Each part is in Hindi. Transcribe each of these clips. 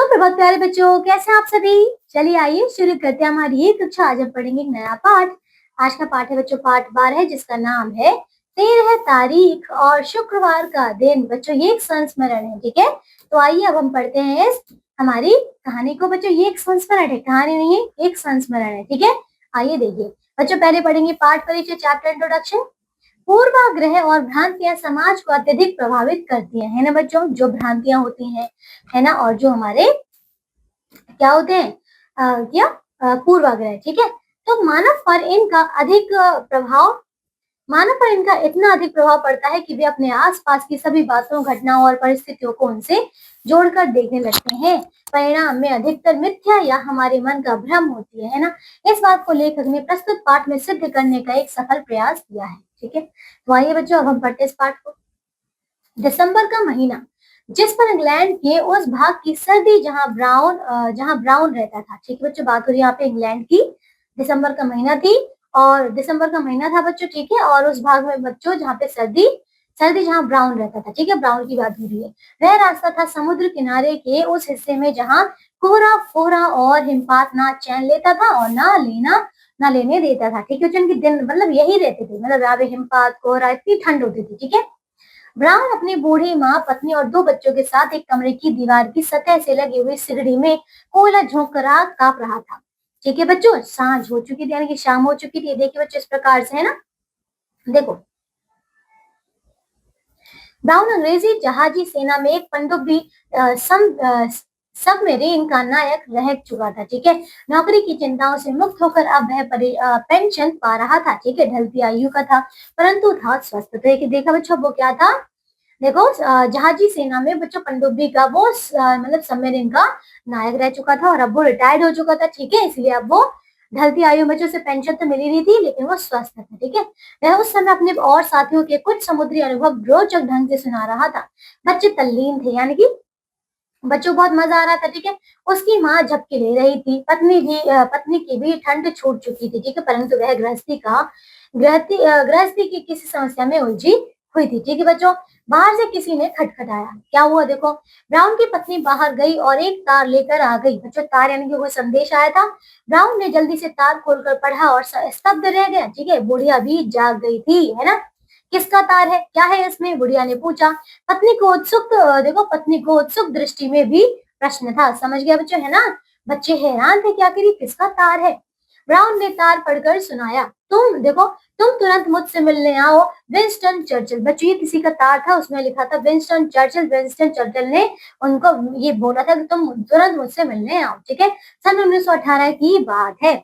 सुप्रभात प्यारे बच्चों, कैसे हैं आप सभी। चलिए आइए शुरू करते हैं हमारी ये कक्षा। आज हम पढ़ेंगे एक नया पाठ। आज का पाठ है बच्चों पाठ 12 है, जिसका नाम है 13 तारीख और शुक्रवार का दिन। बच्चों ये एक संस्मरण है, ठीक है। तो आइए अब हम पढ़ते हैं इस हमारी कहानी को। बच्चों ये एक संस्मरण है, कहानी नहीं है, एक संस्मरण है, ठीक है। आइए देखिए बच्चों, पहले पढ़ेंगे पाठ परिचय, चैप्टर इंट्रोडक्शन। पूर्वाग्रह और भ्रांतियां समाज को अत्यधिक प्रभावित करती है ना बच्चों। जो भ्रांतियां होती हैं, है ना, और जो हमारे क्या होते हैं पूर्वाग्रह, ठीक है। तो मानव पर इनका इतना अधिक प्रभाव पड़ता है कि वे अपने आसपास की सभी बातों, घटनाओं और परिस्थितियों को उनसे जोड़कर देखने लगते हैं। परिणाम में अधिकतर मिथ्या या हमारे मन का भ्रम होती है ना। इस बात को लेखक ने प्रस्तुत पाठ में सिद्ध करने का एक सफल प्रयास किया है, ठीक है। तो आइए बच्चों अब हम पढ़ते इस पाठ को। दिसंबर का महीना, जिस पर इंग्लैंड के उस भाग की सर्दी जहां ब्राउन रहता था, ठीक है बच्चों। बात हो रही है यहाँ पे इंग्लैंड की। दिसंबर का महीना थी और दिसंबर का महीना था बच्चों, ठीक है। और उस भाग में बच्चों जहाँ पे सर्दी जहाँ ब्राउन रहता था, ठीक है, ब्राउन की बात हो रही है। वह रास्ता था समुद्र किनारे के उस हिस्से में जहाँ कोहरा फोहरा और हिमपात ना चैन लेता था और ना लेने देता था, ठीक है। उनके दिन मतलब यही रहते थे, मतलब यहाँ पे हिमपात कोहरा, इतनी ठंड होती थी, ठीक है। ब्राउन अपनी बूढ़ी माँ, पत्नी और 2 बच्चों के साथ एक कमरे की दीवार की सतह से लगी हुई सिगड़ी में कोयला झोंक कर आग ताप रहा था, ठीक है बच्चों। सांझ हो चुकी थी, यानी कि शाम हो चुकी थी। देखिए बच्चों इस प्रकार से, है ना, देखो। ब्राउन अंग्रेजी जहाजी सेना में एक पनडुब्बी सबमरीन का नायक रह चुका था, ठीक है। नौकरी की चिंताओं से मुक्त होकर अब वह पेंशन पा रहा था, ठीक है। ढलती आयु का था परंतु था स्वस्थ। देखा बच्चों वो क्या था, देखो जहाजी सेना में बच्चों पनडुब्बी का वो मतलब सबमरीन का नायक रह चुका था और अब वो रिटायर्ड हो चुका था, ठीक है। इसलिए अब वो ढलती आयु में उसे पेंशन तो मिली रही थी, लेकिन वो स्वस्थ था, ठीक है। वह उस समय अपने और साथियों के कुछ समुद्री अनुभव रोचक ढंग से सुना रहा था। बच्चे तल्लीन थे, यानी कि बच्चों बहुत मजा आ रहा था, ठीक है। उसकी माँ झपकी ले रही थी, पत्नी की भी ठंड छूट चुकी थी, ठीक है। परंतु वह गृहस्थी की किसी समस्या में उलझी हुई थी, ठीक है बच्चों। बाहर से किसी ने खटखटाया। क्या हुआ देखो, ब्राउन की पत्नी बाहर गई और एक तार लेकर आ गई। बच्चों तार यानी कि कोई संदेश आया था। ब्राउन ने जल्दी से तार खोलकर पढ़ा और स्तब्ध रह गया, ठीक है। बुढ़िया भी जाग गई थी, है ना। किसका तार है, क्या है इसमें, बुढ़िया ने पूछा। पत्नी को उत्सुक दृष्टि में भी प्रश्न था। समझ गया बच्चों, है ना। बच्चे हैरान थे, क्या करी, किसका तार है। ब्राउन ने तार पढ़कर सुनाया। तुम तुरंत मुझसे मिलने आओ, विंस्टन चर्चिल। बच्चों ये किसी का तार था, उसमें लिखा था विंस्टन चर्चिल। विंस्टन चर्चिल ने उनको ये बोला था कि तुम तुरंत मुझसे मिलने आओ, ठीक है। सन 1918 की बात है।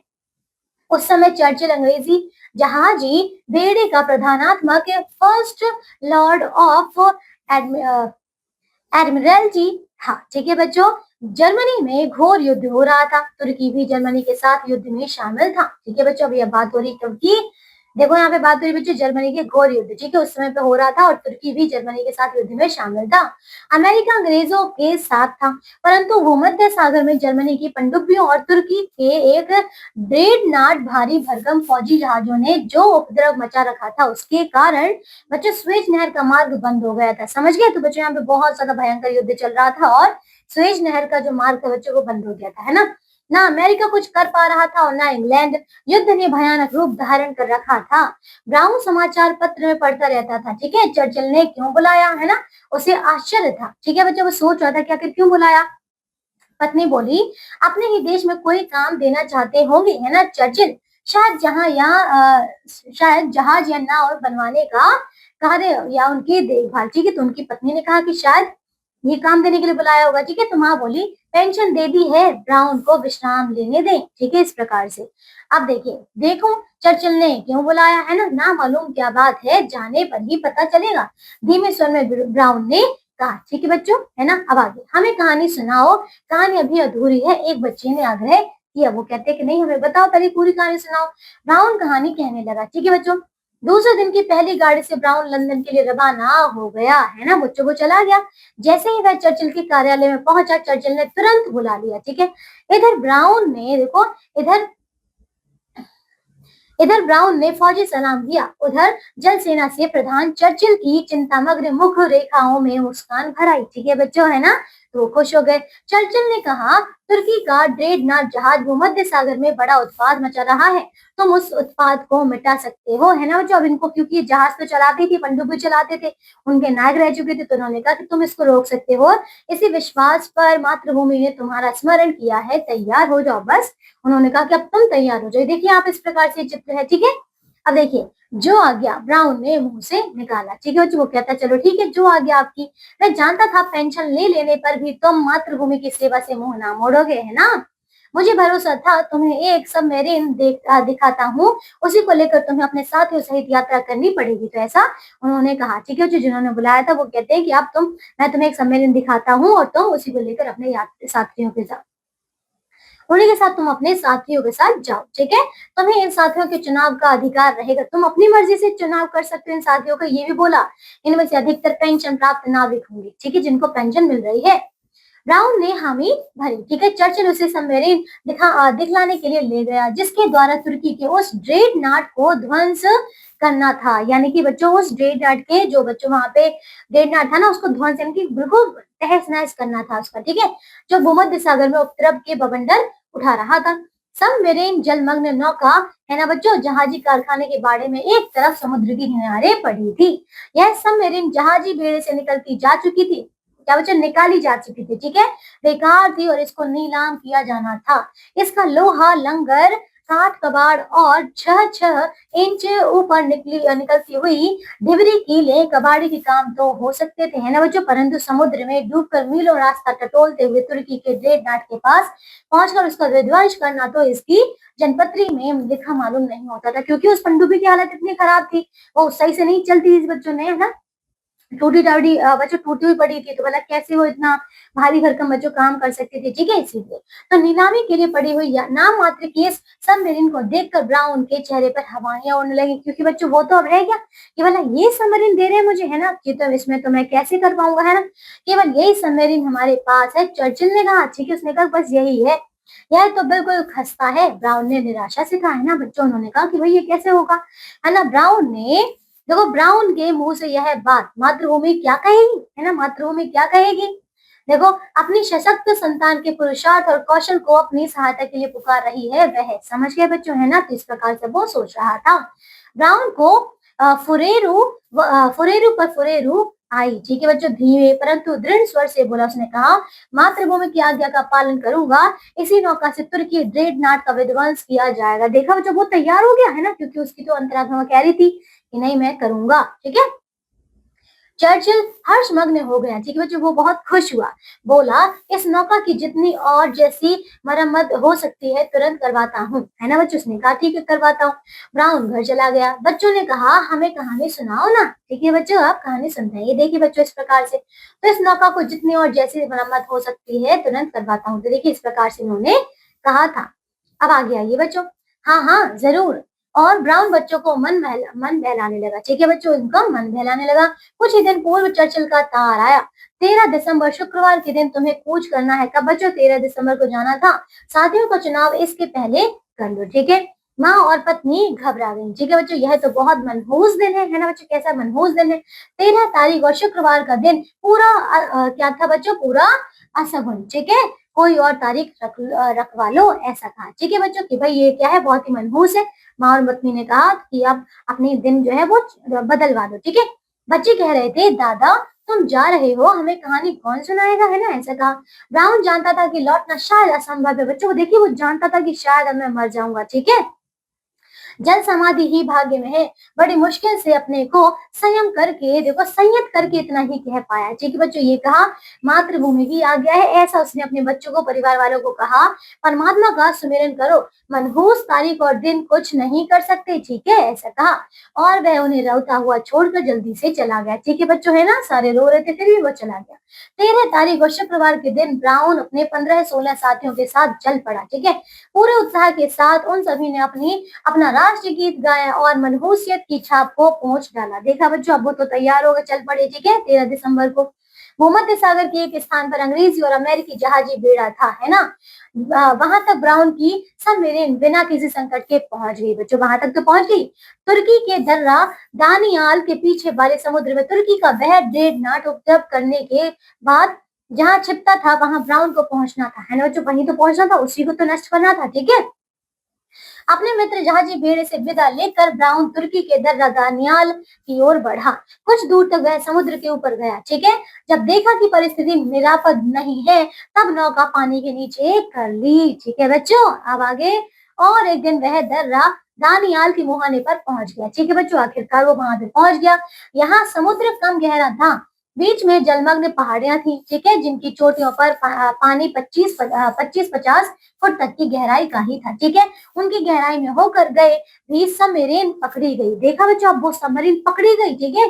उस समय चर्चिल अंग्रेजी जहाजी बेड़े का प्रधानात्मक फर्स्ट लॉर्ड ऑफ एडमिरल्टी था, ठीक है बच्चों। जर्मनी में घोर युद्ध हो रहा था। तुर्की भी जर्मनी के साथ युद्ध में शामिल था, ठीक है बच्चों। अब यह बात हो रही क्योंकि देखो यहाँ पे बात हो रही बच्चों जर्मनी के घोर युद्ध, ठीक है, उस समय पे हो रहा था और तुर्की भी जर्मनी के साथ युद्ध में शामिल था। अमेरिका अंग्रेजों के साथ था, परंतु भूमध्य सागर में जर्मनी की पनडुब्बियों और तुर्की के एक ड्रेडनाट भारी भरकम फौजी जहाजों ने जो उपद्रव मचा रखा था, उसके कारण बच्चों स्वेज नहर का मार्ग बंद हो गया था। समझ गए। तो बच्चों यहाँ पे बहुत ज्यादा भयंकर युद्ध चल रहा था और स्वेज नहर का जो मार्ग था बच्चों वो बंद हो गया था, है ना। ना अमेरिका कुछ कर पा रहा था और ना इंग्लैंड। युद्ध ने भयानक रूप धारण कर रखा था। ब्राउन समाचार पत्र में पढ़ता रहता था, ठीक है। चर्चिल ने क्यों बुलाया, है ना, उसे आश्चर्य था, ठीक है बच्चों। वो सोच रहा था कि आखिर क्यों बुलाया। पत्नी बोली, अपने ही देश में कोई काम देना चाहते होंगे, है ना चर्चिल। शायद जहाज या नाव बनवाने का कार्य या उनकी देखभाल, ठीक है। तो उनकी पत्नी ने कहा कि शायद ये काम देने के लिए बुलाया होगा, ठीक है। तो माँ बोली, पेंशन दे दी है, ब्राउन को विश्राम लेने दें, ठीक है। इस प्रकार से अब देखो चर्चिल ने क्यों बुलाया, है ना मालूम क्या बात है, जाने पर ही पता चलेगा, धीमे स्वर में ब्राउन ने कहा, ठीक है बच्चों, है ना। अब आगे, हमें कहानी सुनाओ, कहानी अभी अधूरी है, एक बच्चे ने आग्रह किया। वो कहते कि नहीं, हमें बताओ, पहले पूरी कहानी सुनाओ। ब्राउन कहानी कहने लगा, ठीक है बच्चों। दूसरे दिन की पहली गाड़ी से ब्राउन लंदन के लिए रवाना हो गया, है ना। बच्चों को चला गया। जैसे ही वह चर्चिल के कार्यालय में पहुंचा, चर्चिल ने तुरंत बुला लिया, ठीक है। इधर ब्राउन ने फौजी सलाम किया, उधर जल सेना से प्रधान चर्चिल की चिंतामग्न मुख रेखाओं में मुस्कान भर आई, ठीक है बच्चों, है ना। तो वो खुश हो गए। चर्चिल ने कहा, तुर्की का ड्रेडनॉट जहाज भूमध्य सागर में बड़ा उत्पाद मचा रहा है, तुम उस उत्पाद को मिटा सकते हो, है ना बच्चों। अब इनको क्योंकि ये जहाज तो चलाती थी, पनडुब्बी चलाते थे, उनके नायक रह चुके थे, तो उन्होंने कहा कि तुम इसको रोक सकते हो। इसी विश्वास पर मातृभूमि ने तुम्हारा स्मरण किया है, तैयार हो जाओ बस। उन्होंने कहा कि अब तुम तैयार हो जाओ। देखिए आप इस प्रकार से चित्र है, ठीक है। अब देखिए, जो आज्ञा ब्राउन ने मुंह से निकाला, ठीक है बच्चों। वो कहता चलो ठीक है, जो आज्ञा आपकी। मैं जानता था पेंशन ले लेने पर भी तुम मातृभूमि की सेवा से मुंह ना मोड़ोगे, है ना। मुझे भरोसा था तुम्हें एक सबमरीन दिखाता हूँ, उसी को लेकर तुम्हें अपने साथियों सहित यात्रा करनी पड़ेगी। तो ऐसा उन्होंने कहा, ठीक है। जो जिन्होंने बुलाया था वो कहते हैं कि अब मैं तुम्हें एक सबमरीन दिखाता हूँ और तुम उसी को लेकर अपने साथियों के साथ उन्हीं के साथ तुम अपने साथियों के साथ जाओ, ठीक है। तुम्हें इन साथियों के चुनाव का अधिकार रहेगा, तुम अपनी मर्जी से चुनाव कर सकते हो इन साथियों का। ये भी बोला, इनमें से अधिकतर पेंशन प्राप्त नाविक होंगे, ठीक है, जिनको पेंशन मिल रही है। ब्राउन ने हामी भरी, ठीक है। चर्चिल उसे सबमरीन दिखलाने के लिए ले गया, जिसके द्वारा तुर्की के उस ड्रेडनॉट को ध्वंस करना था। यानी कि बच्चों उस ड्रेडनॉट के जो बच्चों वहां पे ड्रेडनॉट था ना, उसको ध्वंस यानी कि बिल्कुल तहस नहस करना था उसका, ठीक है। जो भूमध्य सागर में उपद्रव के बवंडर उठा रहा था। सबमरीन जलमग्न नौका, है ना बच्चों, जहाजी कारखाने के बाड़े में एक तरफ समुद्र के किनारे पड़ी थी। यह सबमरीन जहाजी बेड़े से निकलती जा चुकी थी, क्या बच्चों, निकाली जा चुकी थी, ठीक है। बेकार थी और इसको नीलाम किया जाना था। इसका लोहा, लंगर, काठ कबाड़ और 6-6 इंच ऊपर निकलती हुई ढिबरी कीले कबाड़ी के काम तो हो सकते थे, है ना बच्चों, परंतु समुद्र में डूबकर मीलों रास्ता टटोलते हुए तुर्की के ड्रेडनॉट के पास पहुंचकर उसका विध्वंस करना तो इसकी जनपत्री में लिखा मालूम नहीं होता था, क्योंकि उस पनडुब्बी की हालत इतनी खराब थी, वो सही से नहीं चलती थी बच्चों ने, है ना, टूटी टाटी बच्चों टूटी हुई पड़ी थी। तो मतलब कैसे वो इतना भारी भरकम बच्चों काम कर सकते थे, ठीक है। इसीलिए तो नीलामी के लिए पड़ी हुई नाम मात्र की इस सबमरीन को देखकर ब्राउन के चेहरे पर हवाइयां उड़ने लगी, क्योंकि बच्चों वो तो अब रह गया, केवल ये सबमरीन दे रहे हैं मुझे, है ना, कि तो इसमें तो मैं कैसे कर पाऊंगा, है ना, केवल यही सबमरीन हमारे पास है। चर्चिल ने कहा, ठीक है, उसने कहा बस यही है। यह तो बिल्कुल खस्ता है, ब्राउन ने निराशा से कहा, है ना बच्चों। उन्होंने कहा कि भाई ये कैसे होगा, है ना। ब्राउन ने देखो, ब्राउन के मुंह से यह बात मातृभूमि क्या कहेगी, है ना, मातृभूमि क्या कहेगी। देखो, अपनी सशक्त संतान के पुरुषार्थ और कौशल को अपनी सहायता के लिए पुकार रही है, वह समझ गए बच्चों, है ना। तो इस प्रकार से वो सोच रहा था। ब्राउन को फुरेरू पर फुरेरू आई, ठीक है बच्चों, धीमे परंतु दृढ़ स्वर से बोला। उसने कहा, मातृभूमि की आज्ञा का पालन करूंगा, इसी नौका से तुर्की ड्रेडनॉट का विध्वंस किया जाएगा। देखा बच्चों, वो तैयार हो गया, है ना, क्योंकि उसकी तो अंतरात्मा कह रही थी कि नहीं मैं करूंगा, ठीक है। चर्चिल हर्षमग्न हो गया, ठीक है बच्चों, वो बहुत खुश हुआ। बोला, इस नौका की जितनी और जैसी मरम्मत हो सकती है तुरंत करवाता हूँ, है ना बच्चों। उसने कहा ठीक है करवाता हूँ। ब्राउन घर चला गया। बच्चों ने कहा, हमें कहानी सुनाओ ना, ठीक है बच्चों, आप कहानी सुनते हैं। ये देखिए बच्चों, इस प्रकार से तो इस नौका को जितनी और जैसी मरम्मत हो सकती है तुरंत करवाता हूँ। तो देखिए इस प्रकार से उन्होंने कहा था। अब आगे आइए बच्चों। हाँ हाँ जरूर। और ब्राउन बच्चों को मन बहलाने लगा, ठीक है बच्चों, उनका मन बहलाने लगा। कुछ ही दिन पूर्व चर्चिल का तार आया। 13 दिसंबर शुक्रवार के दिन तुम्हें कूच करना है। कब बच्चों? 13 दिसंबर को जाना था। साथियों का चुनाव इसके पहले कर लो, ठीक है। माँ और पत्नी घबरा गई, ठीक है बच्चों। यह तो बहुत मनहूस दिन है ना बच्चों, कैसा मनहूस दिन है। 13 तारीख और शुक्रवार का दिन पूरा क्या था बच्चों, पूरा असगुन, ठीक है। कोई और तारीख रखवा लो, ऐसा कहा, ठीक है बच्चों, कि भाई ये क्या है, बहुत ही मनहूस है। माँ और पत्नी ने कहा कि अब अपने दिन जो है वो बदलवा दो, ठीक है। बच्चे कह रहे थे, दादा तुम जा रहे हो, हमें कहानी कौन सुनाएगा, है ना, ऐसा कहा। ब्राउन जानता था कि लौटना शायद असंभव है बच्चों को, देखिए वो जानता था कि शायद अब मैं मर जाऊंगा, ठीक है। जल समाधि ही भाग्य में है। बड़ी मुश्किल से अपने को संयम करके, देखो संयत करके इतना ही कह पाया, ठीक है बच्चों। ये कहा, मातृभूमि की आज्ञा है, ऐसा उसने अपने बच्चों को, परिवार वालों को कहा। परमात्मा का सुमिरन करो, मनहूस तारीख और दिन कुछ नहीं कर सकते, ठीक है, ऐसा कहा। और वह उन्हें रोता हुआ छोड़कर जल्दी से चला गया, ठीक है बच्चों, है ना, सारे रो रहे थे फिर भी वो चला गया। 13 तारीख और शुक्रवार के दिन ब्राउन अपने 15-16 साथियों के साथ चल पड़ा, ठीक है। पूरे उत्साह के साथ उन सभी ने अपना राष्ट्रगीत गाया और मनहूसियत की छाप को पोंछ डाला। देखा बच्चों, अब वो तो तैयार हो गए, चल पड़े, ठीक है। 13 दिसंबर को भूमध्य सागर के एक स्थान पर अंग्रेजी और अमेरिकी जहाजी बेड़ा था, है ना। वहां तक ब्राउन की सबमरीन बिना किसी संकट के पहुंच गई बच्चों, वहां तक तो पहुंच गई। तुर्की के दर्रा दानियाल के पीछे वाले समुद्र में तुर्की का वह ड्रेडनॉट उपद्रव करने के बाद जहाँ छिपता था वहां ब्राउन को पहुंचना था, है ना बच्चों, वहीं तो पहुंचना था, उसी को तो नष्ट करना था। ठीक है, अपने मित्र जहाजी बेड़े से विदा लेकर ब्राउन तुर्की के दर्रा दानियाल की ओर बढ़ा। कुछ दूर तक वह समुद्र के ऊपर गया। ठीक है, जब देखा कि परिस्थिति निरापद नहीं है, तब नौका पानी के नीचे कर ली। ठीक है बच्चों, अब आगे। और एक दिन वह दर्रा दानियाल के मुहाने पर पहुंच गया। ठीक है बच्चों, आखिरकार वो वहां पे पहुंच गया। यहाँ समुद्र कम गहरा था, बीच में जलमग्न पहाड़ियां थी। ठीक है, जिनकी चोटियों पर पानी 25-50 फुट तक की गहराई का ही था। ठीक है, उनकी गहराई में होकर गए भी सबमरीन पकड़ी गई। देखा बच्चों, अब वो सबमरीन पकड़ी गई। ठीक है,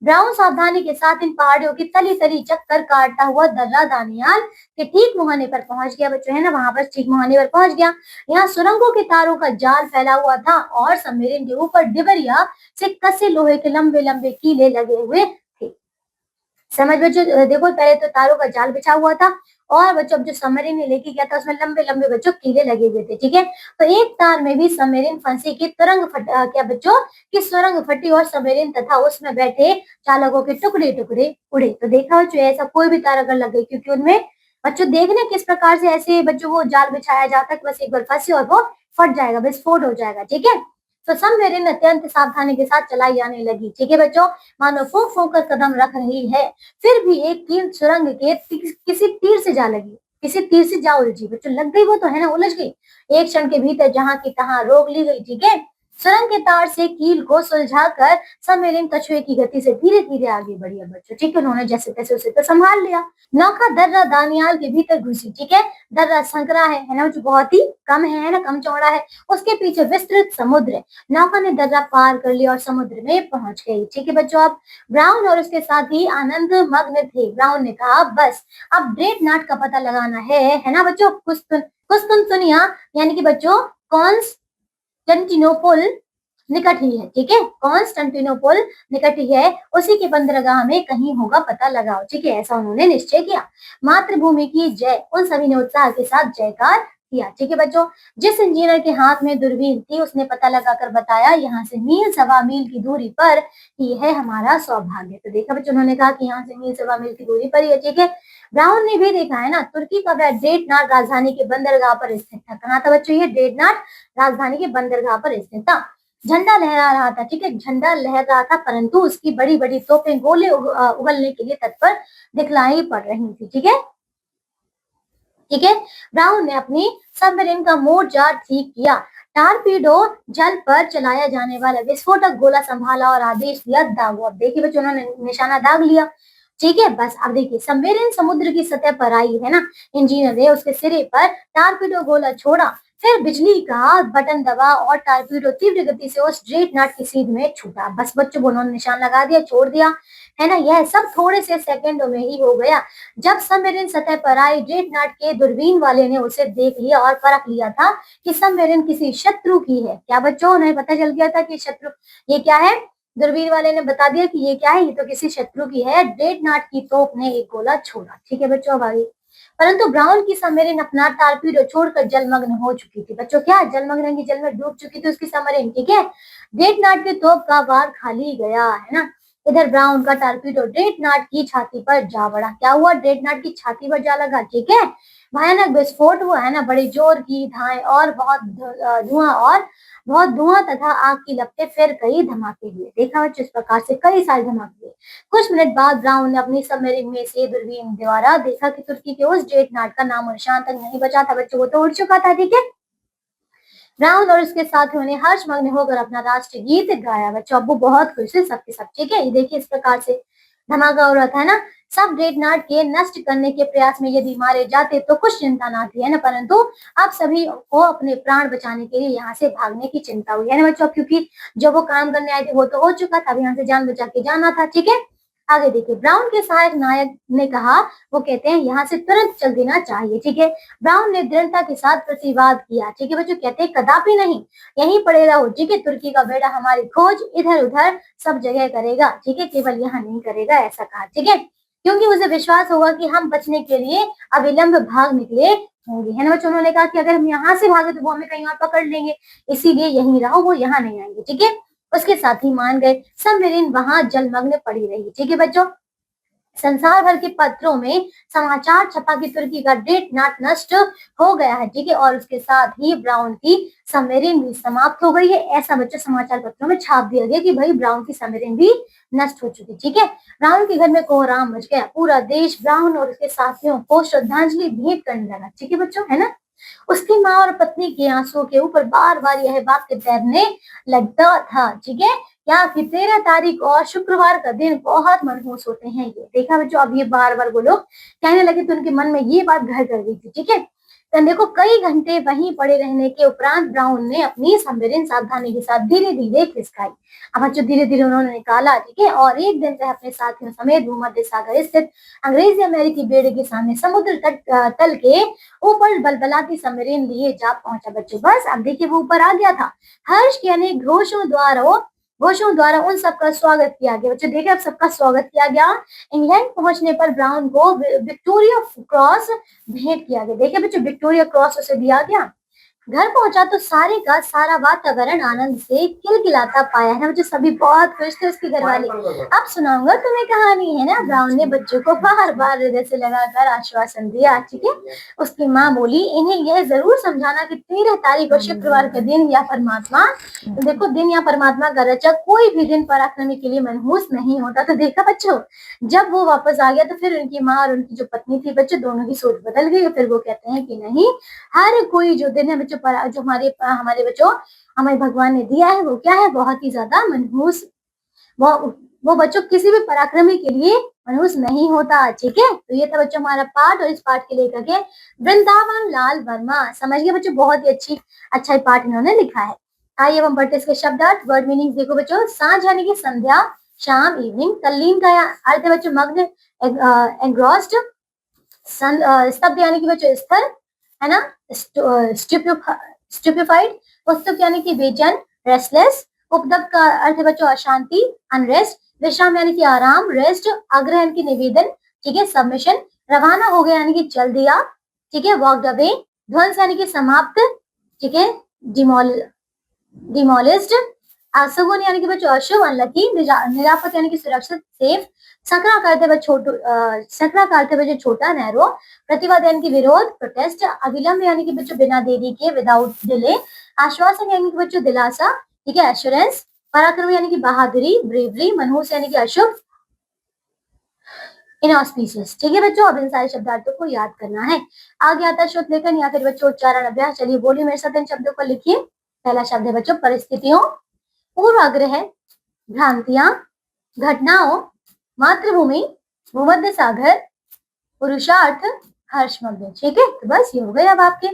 ब्राउन सावधानी के साथ इन पहाड़ियों की तली तली चक्कर काटता हुआ दर्रा दानियाल के ठीक मुहाने पर पहुंच गया। बच्चों है ना, वहां पर ठीक मुहाने पर पहुंच गया। यहाँ सुरंगों के तारों का जाल फैला हुआ था और सबमरीन के ऊपर डिबरिया से कसे लोहे के लंबे लंबे कीले लगे हुए थे। समझ बच्चों, देखो पहले तो तारों का जाल बिछा हुआ था और बच्चों अब जो सबमरीन लेके गया था उसमें लंबे लंबे बच्चों कीले लगे हुए थे। ठीक है, तो एक तार में भी सबमरीन फंसी की क्या बच्चों की सुरंग फटी और सबमरीन तथा उसमें बैठे चालकों के टुकड़े टुकड़े उड़े। तो देखा बच्चों, ऐसा कोई भी तार अगर लग गई, क्योंकि उनमें बच्चों देखने किस प्रकार से ऐसे बच्चों वो जाल बिछाया जाता है कि बस एक बार फंसे और वो फट जाएगा, विस्फोट हो जाएगा। ठीक है, तो सबमरीन अत्यंत सावधानी के साथ चलाई जाने लगी। ठीक है बच्चों, मानो फूंक फूंक कर कदम रख रही है, फिर भी एक कील सुरंग के किसी तीर से जा लगी, किसी तीर से जा उलझी। बच्चों लग गई, वो तो है ना, उलझ गई। एक क्षण के भीतर जहां की तहां रोक ली गई। ठीक है, सुरंग के तार से कील को सुलझाकर सबमरीन कछुए की गति से धीरे धीरे आगे बढ़ी। बच्चों ठीक है, उन्होंने जैसे तैसे उसे तो संभाल लिया। नौका दर्रा दानियाल के भीतर घुसी। ठीक है, दर्रा संकरा है ना, जो बहुत ही कम है ना, कम चौड़ा है। उसके पीछे विस्तृत समुद्र है। नौका ने दर्रा पार कर लिया और समुद्र में पहुंच गई। ठीक है बच्चों, अब ब्राउन और उसके साथी आनंद मग्न थे। ब्राउन ने कहा, बस अब ड्रेडनॉट का पता लगाना है ना बच्चों। कुस्तुनतुनिया यानी कि बच्चों कॉन्स्टेंटिनोपल निकट ही है। ठीक है, कॉन्स्टेंटिनोपल निकट ही है, उसी के बंदरगाह में कहीं होगा, पता लगाओ। ठीक है, ऐसा उन्होंने निश्चय किया। मातृभूमि की जय, उन सभी ने उत्साह के साथ जयकार किया। ठीक है बच्चों, जिस इंजीनियर के हाथ में दूरबीन थी उसने पता लगाकर बताया, यहाँ से मील सवा मील की दूरी पर ही है हमारा सौभाग्य। तो देखा बच्चों, उन्होंने कहा कि यहाँ से मील सवा मील की दूरी पर ही है। ठीक है, ब्राउन ने भी देखा है ना, तुर्की का वह ड्रेडनॉट राजधानी के बंदरगाह पर स्थित था। कहाँ था बच्चों, ये ड्रेडनॉट राजधानी के बंदरगाह पर स्थित था। झंडा लहरा रहा था। ठीक है, झंडा लहर रहा था, परंतु उसकी बड़ी बड़ी तोपें गोले उगलने के लिए तत्पर दिखलाई पड़ रही थी। ठीक है, ठीक है, ब्राउन ने अपनी सबमरीन का मोर्चा ठीक किया। टारपीडो जल पर चलाया जाने वाला विस्फोटक गोला संभाला और आदेश दिया, दागो। अब देखिए बच्चों, उन्होंने निशाना दाग लिया। ठीक है, बस अब देखिए सबमरीन समुद्र की सतह पर आई है ना, इंजीनियर ने उसके सिरे पर टारपीडो गोला छोड़ा, फिर बिजली का बटन दबा और टारपीडो तीव्र गति से उस ड्रेडनॉट की सीध में छूटा। बस बच्चों, उन्होंने निशान लगा दिया, छोड़ दिया, है ना। यह सब थोड़े से सेकंडों में ही हो गया। जब सबमरीन सतह पर आई, ड्रेडनॉट के दूरबीन वाले ने उसे देख लिया और परख लिया था कि सबमरीन किसी शत्रु की है। क्या बच्चों, उन्हें पता चल गया था कि शत्रु ये क्या है, दूरबीन वाले ने बता दिया कि ये क्या है, ये तो किसी शत्रु की है। ड्रेडनॉट की तोप ने एक गोला छोड़ा। ठीक है बच्चों, अब आगे। परंतु ब्राउन की सबमरीन अपना टारपीडो छोड़कर जलमग्न हो चुकी थी। बच्चों क्या, जलमग्न की जल में डूब चुकी थी उसकी सबमरीन। ठीक है, ड्रेडनॉट के तोप का वार खाली गया, है ना। इधर ब्राउन का टारपीडो ड्रेडनॉट की छाती पर जा पड़ा। क्या हुआ, ड्रेडनॉट की छाती पर जा लगा। ठीक है, भयानक विस्फोट हुआ, है ना, बड़ी जोर की धाएं और बहुत धुआं तथा आग की लपटें, फिर कई धमाके हुए। देखा बच्चों, इस प्रकार से कई सारे धमाके हुए। कुछ मिनट बाद ब्राउन ने अपनी सबमरीन में से दूरबीन द्वारा देखा कि तुर्की के उस ड्रेडनॉट का नामो निशान तक नहीं बचा था। बच्चों, वो तो उड़ चुका था। ठीक है, ब्राउन और उसके साथियों ने हर्षमग्न होकर अपना राष्ट्रीय गीत गाया। बच्चों, अब वो बहुत खुश है सबके सब। ठीक है, ये देखिए इस प्रकार से धमाका हो रहा था ना। सब ड्रेडनॉट के नष्ट करने के प्रयास में यदि मारे जाते तो कुछ चिंता ना थी, है ना, परंतु अब सभी को अपने प्राण बचाने के लिए यहाँ से भागने की चिंता हुई, है ना बच्चों, क्योंकि जो वो काम करने आए थे वो तो हो चुका था, अब यहाँ से जान बचा के जाना था। ठीक है, आगे देखिए, ब्राउन के सहायक नायक ने कहा, वो कहते हैं यहाँ से तुरंत चल देना चाहिए। ठीक है, ब्राउन ने दृढ़ता के साथ प्रतिवाद किया। ठीक है बच्चों, कहते हैं कदापि नहीं, यहीं पड़े रहो। ठीक है, तुर्की का बेड़ा हमारी खोज इधर उधर सब जगह करेगा। ठीक है, केवल यहाँ नहीं करेगा, ऐसा कहा। ठीक है, क्योंकि उसे विश्वास होगा कि हम बचने के लिए अविलंब भाग निकले होंगे, है ना बच्चों। उन्होंने कहा कि अगर हम यहाँ से भागे तो वो हमें कहीं और पकड़ लेंगे, इसीलिए यहीं रहो, वो यहाँ नहीं आएंगे। ठीक है, उसके साथी मान गए। सबमरीन वहां जलमग्न पड़ी रही। ठीक है बच्चों, संसार भर के पत्रों में समाचार छपा कि तुर्की का ड्रेड नाट नष्ट हो गया है, ठीक है, और उसके साथ ही ब्राउन की सबमरीन भी समाप्त हो गई है। ऐसा बच्चों समाचार पत्रों में छाप दिया गया कि भाई ब्राउन की सबमरीन भी नष्ट हो चुकी, ठीक है। ब्राउन के घर में कोहराम मच गया, पूरा देश ब्राउन और उसके साथियों को श्रद्धांजलि भेंट करने लगा, ठीक है बच्चों, है ना। उसकी माँ और पत्नी के आंसुओं के ऊपर बार बार यह वाक्य तैरने लगता था, ठीक है, क्या कि 13 तारीख और शुक्रवार का दिन बहुत मनहूस होते हैं। ये देखा बच्चों, अब ये बार बार वो लोग कहने लगे तो उनके मन में ये बात घर कर गई थी, ठीक है। तो देखो कई घंटे वहीं पड़े रहने के उपरांत ब्राउन ने अपनी सबमरीन सावधानी के साथ धीरे धीरे खिसकाई। अब बच्चों धीरे धीरे उन्होंने निकाला, ठीक है, और एक दिन वह अपने साथियों समेत भूमध्य सागर स्थित अंग्रेजी अमेरिकी बेड़े के सामने समुद्र तल के ऊपर बलबलाती सबमरीन लिए जा पहुंचा बच्चों। बस अब देखिए वो ऊपर आ गया था। हर्ष के अनेक घोषों द्वारा उन सबका स्वागत किया गया। बच्चों देखिए अब सबका स्वागत किया गया। इंग्लैंड पहुंचने पर ब्राउन को विक्टोरिया क्रॉस भेंट किया गया। देखिए बच्चों विक्टोरिया क्रॉस उसे दिया गया। घर पहुंचा तो सारे का सारा वातावरण आनंद से खिलखिलाता पाया है। मुझे सभी बहुत खुश थे, उसके घर वाले। अब सुनाऊंगा तुम्हें कहानी, है ना। ब्राउन ने बच्चों को बार बार हृदय से लगाकर आश्वासन दिया, ठीक है। उसकी माँ बोली, इन्हें यह जरूर समझाना कि 13 तारीख और शुक्रवार का दिन या परमात्मा, तो देखो दिन या परमात्मा का रचक कोई भी दिन पराक्रमी के लिए मनहूस नहीं होता। तो देखा बच्चों, जब वो वापस आ गया तो फिर उनकी माँ और उनकी जो पत्नी थी बच्चों, दोनों की सोच बदल गई। और फिर वो कहते हैं कि नहीं, हर कोई जो दिन है बच्चों, जो हमारे बच्चों हमें भगवान ने दिया है वो क्या है, बहुत ही ज्यादा मनहूस। वो बच्चों किसी भी पराक्रमी के लिए मनहूस नहीं होता, ठीक है। तो ये था बच्चों हमारा पाठ, और इस पाठ के लेखक है वृंदावन लाल वर्मा। समझ गए बच्चों, बहुत ही अच्छा पाठ इन्होंने लिखा है। आइए हम पढ़ते इसके शब्दार्थ, वर्ड मीनिंग। देखो बच्चों, सांझ यानी कि संध्या, शाम इवनिंग। तल्लीन का अर्थ है बच्चों मग्न, एंग्रॉस्ड। स्तब्ध यानी कि बच्चों स्थिर, है ना। स्टूपिफाइड, पुस्तक यानी कि बेचैन, रेस्टलेस। उपदप का अर्थ है बच्चों अशांति, अनरेस्ट। विश्राम यानी कि आराम, रेस्ट। आग्रह यानी कि निवेदन, ठीक है, सबमिशन। रवाना हो गया यानी कि चल दिया, ठीक है, वॉकड अवे। ध्वंस यानी कि समाप्त, ठीक है, डिमोलिस्ड। असगुन यानी कि बच्चों अशुभ, अनलकी। निरापद यानी कि सुरक्षित, सेफ। सकरा का अर्थ है बच्चों छोटा, नैरो। प्रतिवाद यानी कि विरोध, प्रोटेस्ट। अविलंब यानी कि बच्चों बिना देरी के, विदाउट डिले। आश्वासन यानी कि बच्चों दिलासा, ठीक है, एश्योरेंस। पराक्रम यानी कि बहादुरी, ब्रेवरी। मनहूस यानी कि अशुभ, इनऑस्पिशियस, ठीक है बच्चों। अब इन सारे शब्दार्थों को याद करना है। आगे आता है शुद्ध लेखन या फिर बच्चों उच्चारण अभ्यास। चलिए बोलिए मेरे साथ इन शब्दों को लिखिए। पहला शब्द है बच्चों परिस्थितियों, पूर्वाग्रह, भ्रांतियां, घटनाओं, मातृभूमि, भूमध्य सागर, पुरुषार्थ, हर्षमग्न, ठीक है। तो बस ये हो गए अब आपके।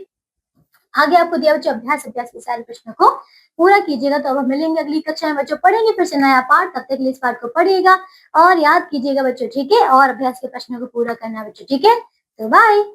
आगे आपको दिया बच्चों अभ्यास के सारे प्रश्नों को पूरा कीजिएगा। तो अब हम मिलेंगे अगली कक्षा में बच्चों, पढ़ेंगे फिर से नया पाठ। तब तक इस पाठ को पढ़िएगा और याद कीजिएगा बच्चों, ठीक है, और अभ्यास के प्रश्नों को पूरा करना बच्चों, ठीक है। तो बाय।